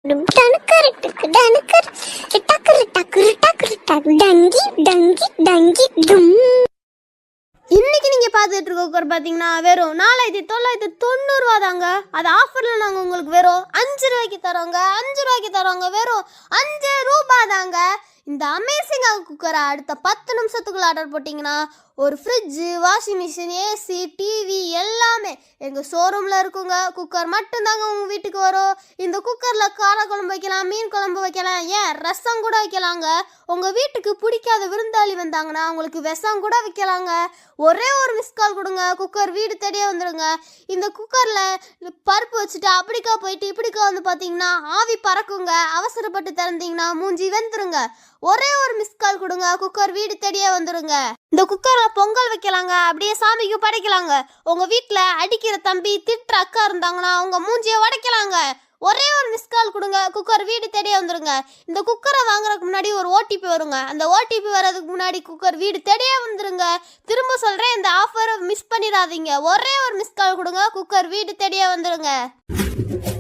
டனக்கர் டனக்கர் டக்கர் டக்கர் டக்கர் டக் டங்கி டங்கி டங்கி டும். இன்னைக்கு நீங்கள் பார்த்துட்டு இருக்க குக்கர் பார்த்தீங்கன்னா வெறும் 4990 தாங்க. அது ஆஃபரில் நாங்கள் உங்களுக்கு வெறும் 5 ரூபாய்க்கு தரோங்க. 5 ரூபாய்க்கு தரோங்க, வெறும் 5 ரூபா தாங்க. இந்த அமேசிங்காக குக்கரை அடுத்த 10 நிமிஷத்துக்குள்ள ஆர்டர் போட்டிங்கன்னா ஒரு fridge, washing machine, AC, TV எல்லாமே எங்கள் ஷோரூமில் இருக்குங்க. குக்கர் மட்டும்தாங்க உங்கள் வீட்டுக்கு வரும். இந்த குக்கரில் காரக்குழம்பு வைக்கலாம், மீன் குழம்பு வைக்கலாம், ஏன் ரசம் கூட வைக்கலாங்க. உங்கள் வீட்டுக்கு பிடிக்காத விருந்தாளி வந்தாங்கன்னா உங்களுக்கு விஷம் கூட வைக்கலாங்க. ஒரே ஒரு மிஸ்கால் கொடுங்க, குக்கர் வீடு தேடியே வந்துடுங்க. இந்த குக்கரில் பருப்பு வச்சுட்டு அப்படிக்கா போயிட்டு இப்படிக்கா வந்து பார்த்தீங்கன்னா ஆவி பறக்குங்க. அவசரப்பட்டு திறந்தீங்கன்னா மூஞ்சி வெந்துருங்க. ஒரே ஒரு மிஸ்கால் கொடுங்க, குக்கர் வீடு தேடியே வந்துடுங்க. இந்த குக்கரில் பொங்கல் வைக்கலாங்க, அப்படியே சாமிக்கு படைக்கலாங்க. உங்கள் வீட்டில் அடிக்கிற தம்பி திட்டுற அக்கா இருந்தாங்கன்னா அவங்க மூஞ்சியை உடைக்கலாங்க. ஒரே ஒரு மிஸ்கால் கொடுங்க, குக்கர் வீடு தேடியே வந்துடுங்க. இந்த குக்கரை வாங்குறதுக்கு முன்னாடி ஒரு ஓடிபி வருங்க. அந்த ஓடிபி வர்றதுக்கு முன்னாடி குக்கர் வீடு தேடியே வந்துடுங்க. திரும்ப சொல்கிறேன், இந்த ஆஃபரை மிஸ் பண்ணிடாதீங்க. ஒரே ஒரு மிஸ்கால் கொடுங்க, குக்கர் வீடு தேடியே வந்துடுங்க.